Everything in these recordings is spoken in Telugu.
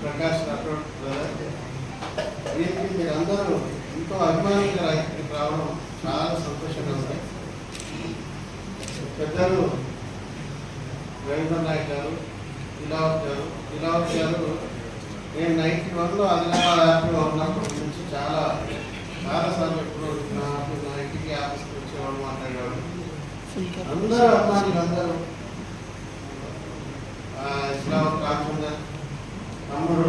ప్రకాష్ రాథోడ్ బ్రదర్, దీనికి మీరందరూ ఎంతో అభిమానంగా ఇక్కడికి రావడం చాలా సంతోషంగా ఉంది. పెద్దలు రవీంద్ర నాయక్ గారు, ఇలావత్ గారు నేను 91లో ఆదిలాబాద్ యాప్లో ఉన్నప్పటి నుంచి చాలాసార్లు ఎప్పుడు నాకు నా ఇంటికి ఆఫీస్కి వచ్చేవాడు, మాట్లాడేవాడు. అందరూ అభిమానులు అందరూ ఇస్లావత్ రామచంద్ర, తమ్ముడు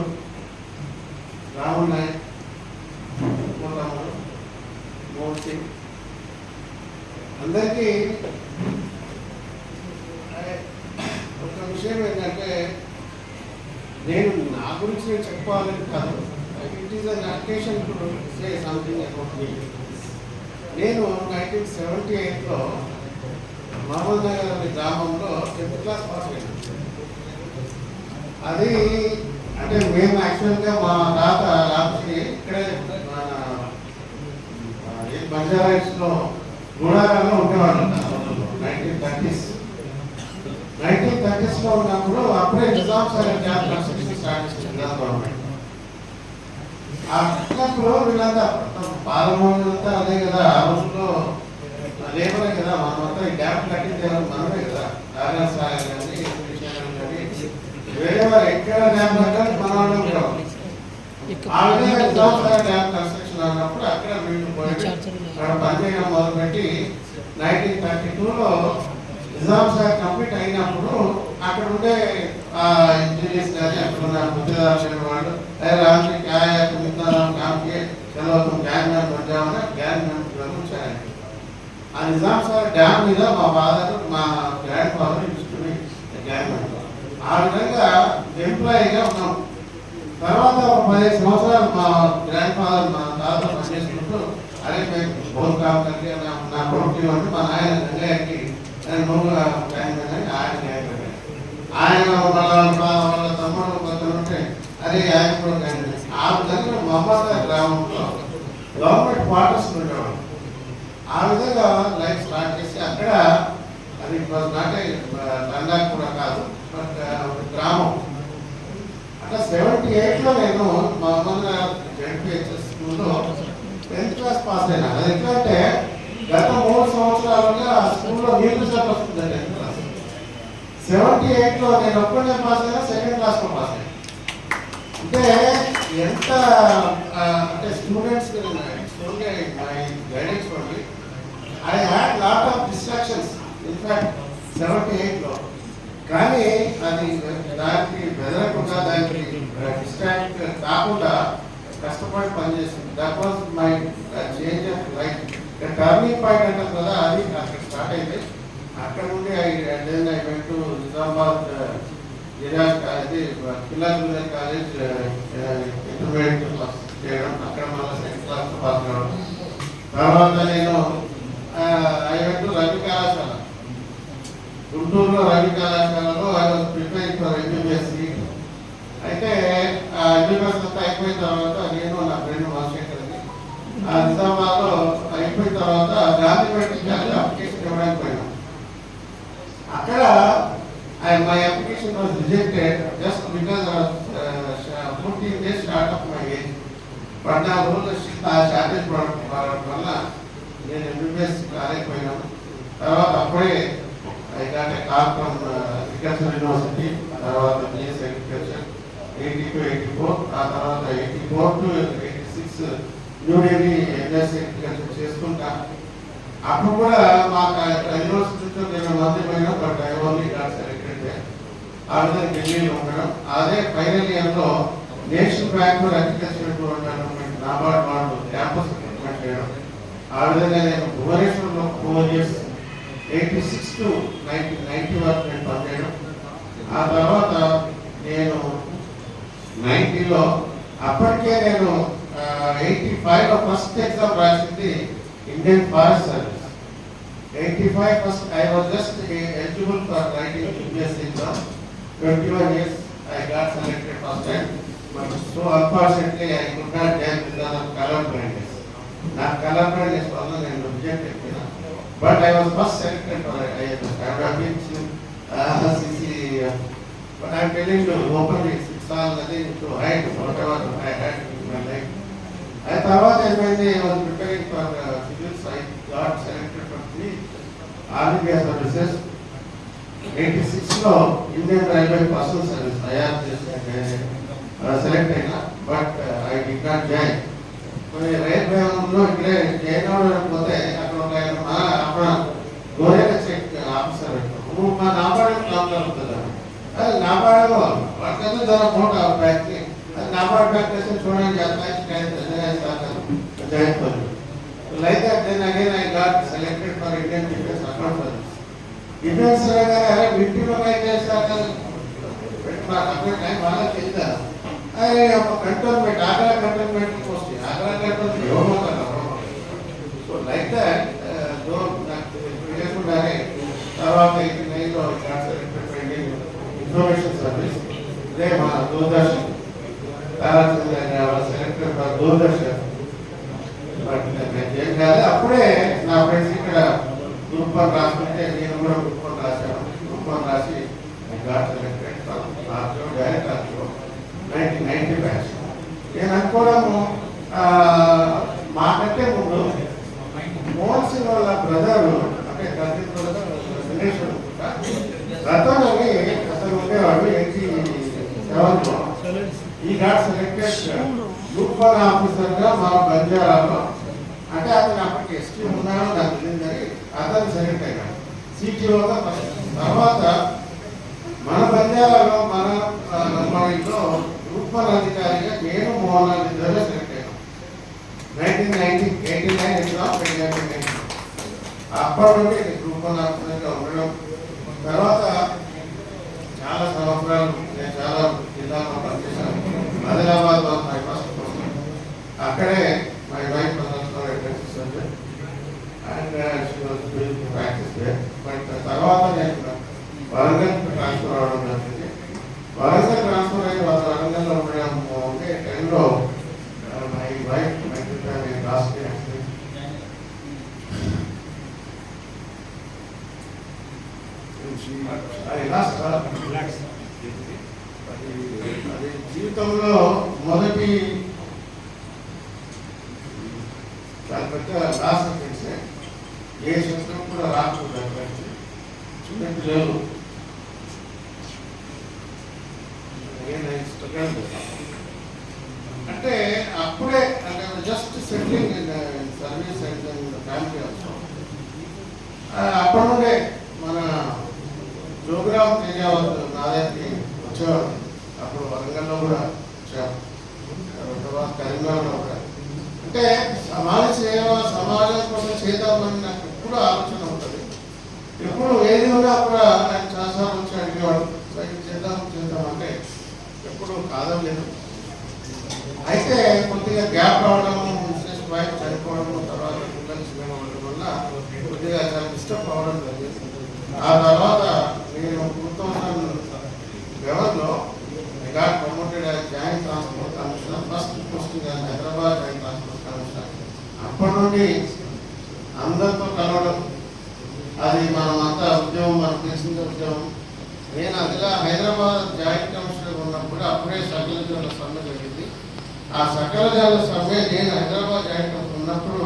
రాహుల్ నాయక్, తమ్ముడు మోహన్ సింగ్, అందరికీ ఒక విషయం ఏంటంటే, నేను నా గురించి నేను చెప్పుకోవాలని కాదు, it is an occasion to say something about me. నేను 1978లో మహబూబ్ నగర్ అనే గ్రామంలో 10th క్లాస్ పాస్ అయ్యాను. అది అంటే మేము యాక్చువల్గా మా తాత రాత్రి ఇక్కడే మన బంజారాహిల్స్లో గూడారాలో ఉండేవాళ్ళు. 1930s ఉన్నప్పుడు అప్పుడే Nizam Sagar dam construction start చేసింది గవర్నమెంట్. అప్పుడు వీళ్ళంతా పాలమూలంతా అదే కదా, ఆ రోజుల్లో లేబరే కదా, మనమంతా ఈ డ్యామ్ కట్టింది మనమే కదా. నారాయణ సాగర్ కానీ వేరే వారు ఎక్కడ డ్యామ్ కట్టాలి మన వాళ్ళు కూడా. ఆ విధంగా నిజాం సాగర్ డ్యామ్ కన్స్ట్రక్షన్ అన్నప్పుడు అక్కడ వీళ్ళు పోయి అక్కడ పనిచేయడం మొదలుపెట్టి 1932లో నిజాం సాగర్ కంప్లీట్ అయినప్పుడు అక్కడ ఉండే ఇంజనీర్స్ కానీ అక్కడ ఉన్న బుద్ధిదారులైన వాళ్ళు రాత్రి కామ్కి చదవతం గ్యాన్ మ్యాన్ పడ్డామని గ్యాన్ మ్యాన్ వచ్చారు. ఆ నిజాం సాగర్ డ్యామ్ మీద మా ఫాదర్ మా గ్రాండ్ ఫాదర్ చూసుకుని గ్యాన్ మ్యాన్ ఆ విధంగా ఎంప్లాయీగా ఉన్నాం. తర్వాత ఒక 15 సంవత్సరాలు మా గ్రాండ్ ఫాదర్ మా తాత పనిచేసుకుంటూ అదే మేము బోధ కావాలి నా కొడుకు అంటే మా నాయన గంగయ్యకి ఆయన వాళ్ళ తమ్ముడు కొందరు ఉంటే అదే ఆయన కూడా క్యాండిడేట్. ఆ విధంగా మహమ్మద్ గ్రామంలో గవర్నమెంట్ క్వార్టర్స్ ఉండేవాడు. ఆ విధంగా లైఫ్ స్టార్ట్ చేసి అక్కడ అది నాటే తండా కూడా కాదు, బట్ గ్రామం. అట్లా 78లో నేను మహమ్మద్ జెడ్పిహెచ్ఎస్ స్కూల్లో 10th క్లాస్ పాస్ అయినా. అది ఎట్లా అంటే గత 3 సంవత్సరాలుగా ఆ స్కూల్లో నీళ్ళు సెట్ వస్తుందండి. 78లో నేను ఒక్కడే పాస్ అయినా, 2nd క్లాస్లో పాస్ అయ్యాను. అంటే ఎంత అంటే students guidance only. I had lot of distractions in fact 78లో. కానీ అది దానికి బెదరకుండా, దానికి డిస్ట్రాక్ట్ కాకుండా కష్టపడి పనిచేస్తుంది. That was my change of life. Turning point అంటాం కదా, అది అక్కడ స్టార్ట్ అయింది. అక్కడ నుండి ఐ వెంట్ టు నిజామాబాద్ జిరాజ్ కాలేజ్, పిల్లా జూనియర్ కాలేజ్ ఇంటర్మీడియట్ పాస్ చేయడం, అక్కడ మళ్ళీ 2nd క్లాస్ పాస్ కావడం. తర్వాత నేను ఐ వెంట్ టు రవి కళాశాల, గుంటూరులో రవి కళాశాలలో I was preparing for MBBS seat. అయితే ఎంబీబీఎస్ అంతా అయిపోయిన తర్వాత నేను నా ఫ్రెండ్ వాల్శేఖర్ నిజామాబాద్లో అయిపోయిన తర్వాత గాంధీ మెడికల్ కాలేజ్ అప్లికేషన్ ఇవ్వడానికి పోయినాం. అక్కడ my application was rejected just because 14 days short of my age. 14 రోజులు ఆ షార్టేజ్ పడడం వల్ల నేను ఎంబీబీఎస్ కాలేకపోయినాను. తర్వాత అప్పుడే I got a call from agriculture university. తర్వాత బిఎస్ అగ్రికల్చర్ 82-84, ఆ తర్వాత 84 to 86 న్యూఢిల్లీ ఎంఎస్ అగ్రికల్చర్ చేసుకుంటా. అప్పుడు కూడా మాకు యూనివర్సిటీతో నేను మంది పోయినా, but I only got selected. ఆ విధంగా ఢిల్లీలో ఉండడం. అదే ఫైనల్ ఇయర్లో national bank for agriculture development NABARD వాళ్ళు క్యాంపస్ రిక్రూట్మెంట్ చేయడం. ఆ విధంగా నేను భువనేశ్వర్లో 4 years 86 to 1990 వరకు నేను పనిచేయడం. ఆ తర్వాత నేను 90లో అప్పటికే నేను 85లో ఫస్ట్ ఎగ్జామ్ రాసింది Indian forest service. 85 first I was just eligible for writing MBBS exam. 21 years I got selected first time, but so unfortunately I could not join because of color blindness. Not color blindness వల్ల నేను రిజెక్ట్ అయిపోయినా. But I was first selected for IFS. I have been CC, but I am telling you openly, it's install nothing to hide whatever I had in my life. I thought when I was preparing for physics, I got selected for the Army services. 86 లో Indian Railway Personal Service select అయినా, but I did not join. కొన్ని రైల్వేలో ఇట్లే జైన్ పోతే అక్కడ ఒక అక్కడ గోరేట చెక్ ఆఫీసర్ మా నాబార్డు క్లాస్ అవుతుంది. అది నాబార్డు వాళ్ళకన్నా ధర మోట బ్యాక్కి అది నాబార్డు బ్యాక్ చేసి చూడండి join like that. Then again I got selected for Indian defence account service. Defence ఇంటిలో చేస్తారు అక్కడ టైం బాగా చెప్తారు. అది ఒక cantonment Agra cantonment post Agra cantonment ఎవరు. సో లైక్ దట్ తెలియకుండానే తర్వాత 89లో ఇన్ఫర్మేషన్ సర్వీస్ ఇదే మా Doordarshan selected for Doordarshan. But ఏం కాదు. అప్పుడే నా ఫ్రెండ్స్ ఇక్కడ గ్రూప్ వన్ రాసుకుంటే నేను కూడా గ్రూప్ వన్ రాశాను. గ్రూప్ వన్ రాసి సెలెక్టెడ్ డైరెక్ట్ 1990 బ్యాచ్. నేను అనుకోవడము మాకంటే ముందు మోహన్ సింగ్ వాళ్ళ బ్రదరు అంటే రిలేషన్ రతన్ అని అతను ఉండేవాడు 87లో. ఈ గాట్ సెలెక్టెడ్ గ్రూప్ వన్ ఆఫీసర్గా మా బంజారాలో. అంటే అతను అప్పటికి ఎస్టీ ఉన్నాడో నాకు తెలియదని అతను సెలెక్ట్ అయ్యాడు సిటీఓగా. తర్వాత మన బంజారాలో మన ఇంట్లో గ్రూప్ వన్ అధికారిగా నేను మోహన్ ఇద్దరు సెలెక్ట్ అయ్యాను. 1989 ఎగ్జామ్ 1990. అప్పటి నుండి గ్రూప్ వన్ ఆఫీసర్గా ఉండడం. తర్వాత చాలా సంవత్సరాలు నేను చాలా జిల్లాలో పనిచేశాను. Adilabad my first post. అక్కడే my wife and practice. But తర్వాత నేను వరంగల్ ట్రాన్స్ఫర్ అవ్వడం జరిగింది. వరంగల్ ట్రాన్స్ఫర్ అయ్యి వరంగల్లో ఉండడం ఉండే టైంలో మై వైఫ్ లాస్ట్ అది జీవితంలో మొదటి చాలా పెద్ద లాస్ అనిపించే. ఏ శబ్దం కూడా రాకూడదు. చిన్న పిల్లలు అంటే అప్పుడే అంటే just settling in service and family also. అప్పటి నుండే మన ప్రోగ్రామ్ తేజావత్ నా దగ్గరికి వచ్చేవాడు. అప్పుడు వరంగల్లో కూడా వచ్చారు, తర్వాత కరీంనగర్లో కూడా. అంటే సమాజ సేవ సమాజం కోసం చేద్దామని నాకు ఎప్పుడు ఆలోచన ఉంటుంది. ఎప్పుడు ఏది ఉన్నా కూడా ఆయన చాలాసార్లు వచ్చి అడిగేవాడు చేద్దాం అంటే ఎప్పుడు కాదలేదు. అయితే కొద్దిగా గ్యాప్ రావడము, మిస్సెస్ వైఫ్ చనిపోవడము, తర్వాత పిల్లలు సినిమా ఉండడం వల్ల కొద్దిగా చాలా డిస్టర్బ్ అవ్వడం జరిగింది. ఆ తర్వాత నేను 2011లో got promoted as joint transport commissioner. First posting Hyderabad joint transport commissioner. అప్పటి నుండి అందరితో కలవడం, అది మనమంతా ఉద్యోగం, మనకు తెలిసిన ఉద్యోగం. నేను అదిలా హైదరాబాద్ జాయింట్ కమిషనర్ ఉన్నప్పుడు అప్పుడే సకల జల సమ్మె జరిగింది. ఆ సకల జల సమ్మె నేను హైదరాబాద్ జాయింట్ కమిషనర్ ఉన్నప్పుడు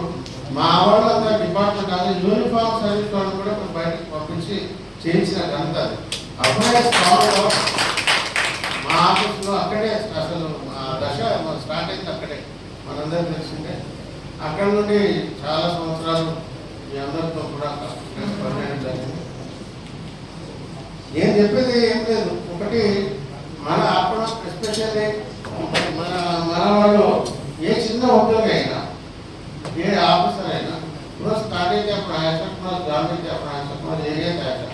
మా వాళ్ళంతా డిపార్ట్మెంట్ అది యూనిఫామ్ సర్వీస్ వాళ్ళు కూడా బయటకు పంపించి చేయించిన ఘనత అది. అప్పుడే స్టార్లో మా ఆఫీస్లో అక్కడే అసలు దశ స్టార్ట్ అయింది. అక్కడే మనందరికీ తెలిసిందే. అక్కడ నుండి చాలా సంవత్సరాలు మీ అందరితో కూడా పనిచేయడం జరిగింది. నేను చెప్పేది ఏం లేదు. ఒకటి మన అప్పుడు ఎస్పెషల్లీ మన వాళ్ళు ఏ చిన్న ఉద్యోగం అయినా, ఏ ఆఫీసర్ అయినా स्टार्ट है अपना ऐसा अपना ग्राम में अपना ऐसा अपना एरिया का है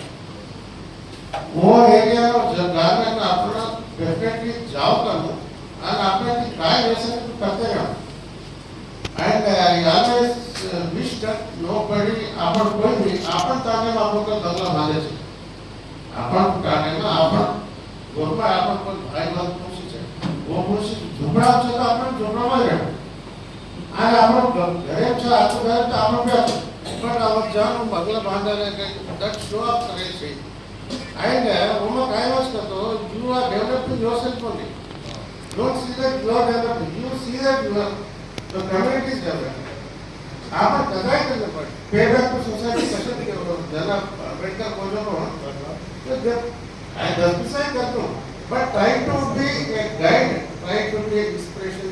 वो एरिया जब ग्राम में अपना डेफिनेटली जाओ करो और अपने की काय वैसे करते रहो and I always wish that nobody अपन कोई भी अपन ताने में आपको का दंगला मारे थे अपन ताने में अपन गोरबा अपन को भाई बात पूछी थे वो पूछी झुपड़ा से तो अपन झुपड़ा में रहो आज आपण घरेच्या आजूबाजूला तर आपण बघतो पण आपण जाऊन बंगला बांधायला दॅट शो अप करायचे आणि मग काय वाटतं तो you are developing yourself only don't see that you are developing. You see that the community is developing. आप कदाई कर लेते पेबैक टू सोसाइटी सेशन के जना अमेरिका बोलो तो जब आई डिसाइड कर दूं but try to be a guide try to be inspiration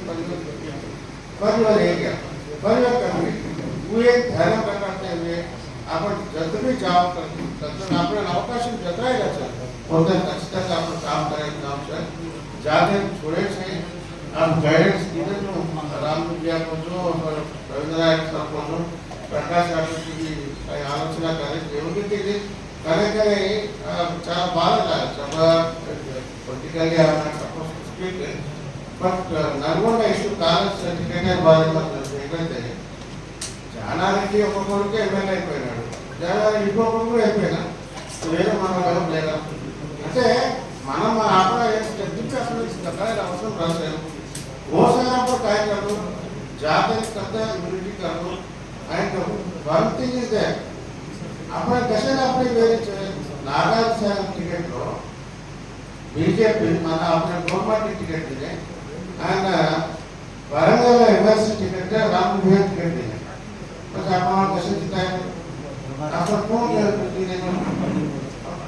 for your area for your community वो एक ध्यान करते हुए आपण जब भी जाओ तर आपण अवकाश जत्रायला चल होतं खచ్చితంగా आपण काम करायचं काम सर जाते छोड़े से आप गाइडेंस किधर जो राम विद्या को जो और रविंद्रनाथ सर को जो प्रकाश राठौर की आलोचना करे योग्य के लिए करे చాలా బాగా చాలా politically are suppose to speak but Nalgonda issue college certificate బాగా ఏంటంటే జానారెడ్డి ఒక్కొక్కరికి ఎమ్మెల్యే అయిపోయినాడు జానారెడ్డి ఇంకొకరు అయిపోయినా వేరే మనం లేదా అంటే మనం అక్కడ దించి అసలు అవసరం రాశారు ఓసారి काय करो जाते करता यूनिटी करो and one thing is that आपण कशाला आपली वेळ नागार्जुन टिकेट लो बीजेपी మన आपने गवर्नमेंट टिकेट दिले and Warangal university ticket Ram Vivek ticket दिले म्हणजे आपण कसे जिताय आपण कोण दिले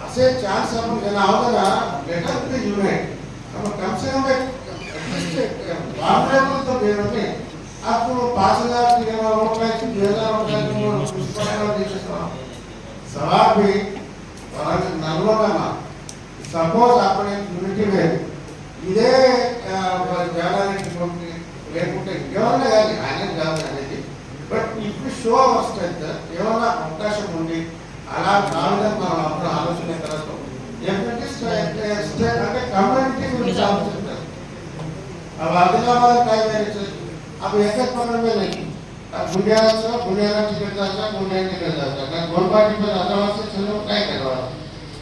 असे चान्स आपण ज्यांना आवडला बेटर टू युनाइट हम कम से कम बांग्लादेश तो बेरोने आपको 5000 की वोट है 2000 वोट है पुष्पाला देशा सवाल भी और नलगोंडा सपोज आपने यूनिटी में ఇదే జానారెడ్డి కొట్టి లేకుంటే ఎవరైనా కానీ ఆయన కాదు అనేది బట్ ఇప్పుడు షో అవర్ స్ట్రెంత్ ఏమైనా అవకాశం ఉంది అలా కావాలని మనం అప్పుడు ఆలోచన తర్వాత అంటే కమ్యూనిటీ గురించి ఆలోచిస్తారు अब आदिलाबाद काय करायचं अब एकच प्रॉब्लेम नाही गुन्ह्याला तिकीट जायचा गुन्ह्याला तिकीट जायचा कारण गोलपाटी पण आदिवासी सर्व काय करावं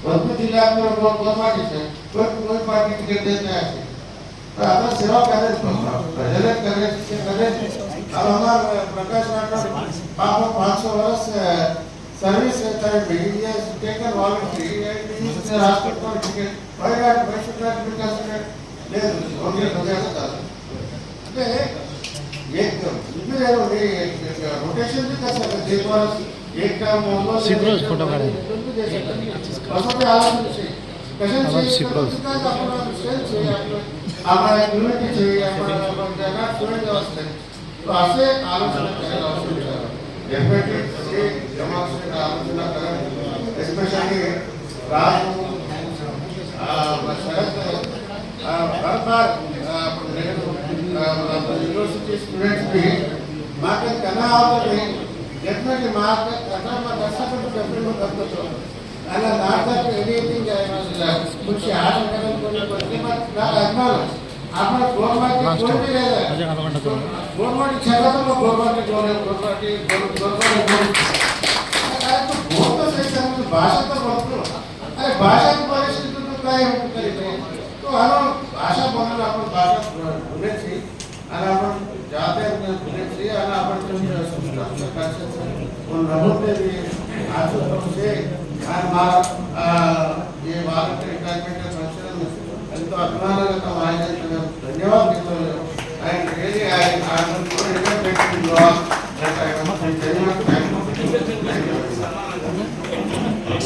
भरपूर जिल्ह्यात गोलपाटीचे कोण पार्टी तिकीट देत नाही असे तर आता सेवा करायचं प्रजले करायचे करायचे अब हमारा प्रकाश राठौर पापा 500 वर्ष सर्विस है टेकन वॉलंटरी एंड राष्ट्रपति को टिकट पहिला वैश्विक विकास లేదు ఓకే ప్రజాస్తా అంటే एक इधर रोटेशन भी कर सकते हैं पर एक काम सिक्रोज फोटो काढा असं ते आलं नाही कशाने सिक्रोज आपण सेल से आम्हाला युनिटी चाहिए आम्हाला जगह सोडून असते तो असे आलोचना करायला आवश्यक आहे डेफिनेटली से जमात आलोचना करा स्पेशली राज हर बार यूनिवर्सिटी स्टूडेंट्स भी मार्केट करना होता है डेफिनेटली मार्केट करना मैं कष्टपಟ್ಟು डेफिनेटली करतो अला नाटक एडिटिंग कुछ आठ करने को ना अजमाल आपण गवर्नमेंट कोण भी रहेगा गवर्नमेंट छाता तो गवर्नमेंट अरे तो बहुत सही समझ भाषा तो बोलतो अरे भाषा की परिस्थिती तो काय होते तो हलो भाषा बोलना आपण भाषा बोलायची आणि आपण जाते बोलायची आणि आपण संस्कृत भाषेचं कोण रहोते भी आज से ये भारत रिटायरमेंट फंक्शन ఎంతో అభిమానంగా ఆయన ధన్యవాదాలు and really I am so regret to you all that I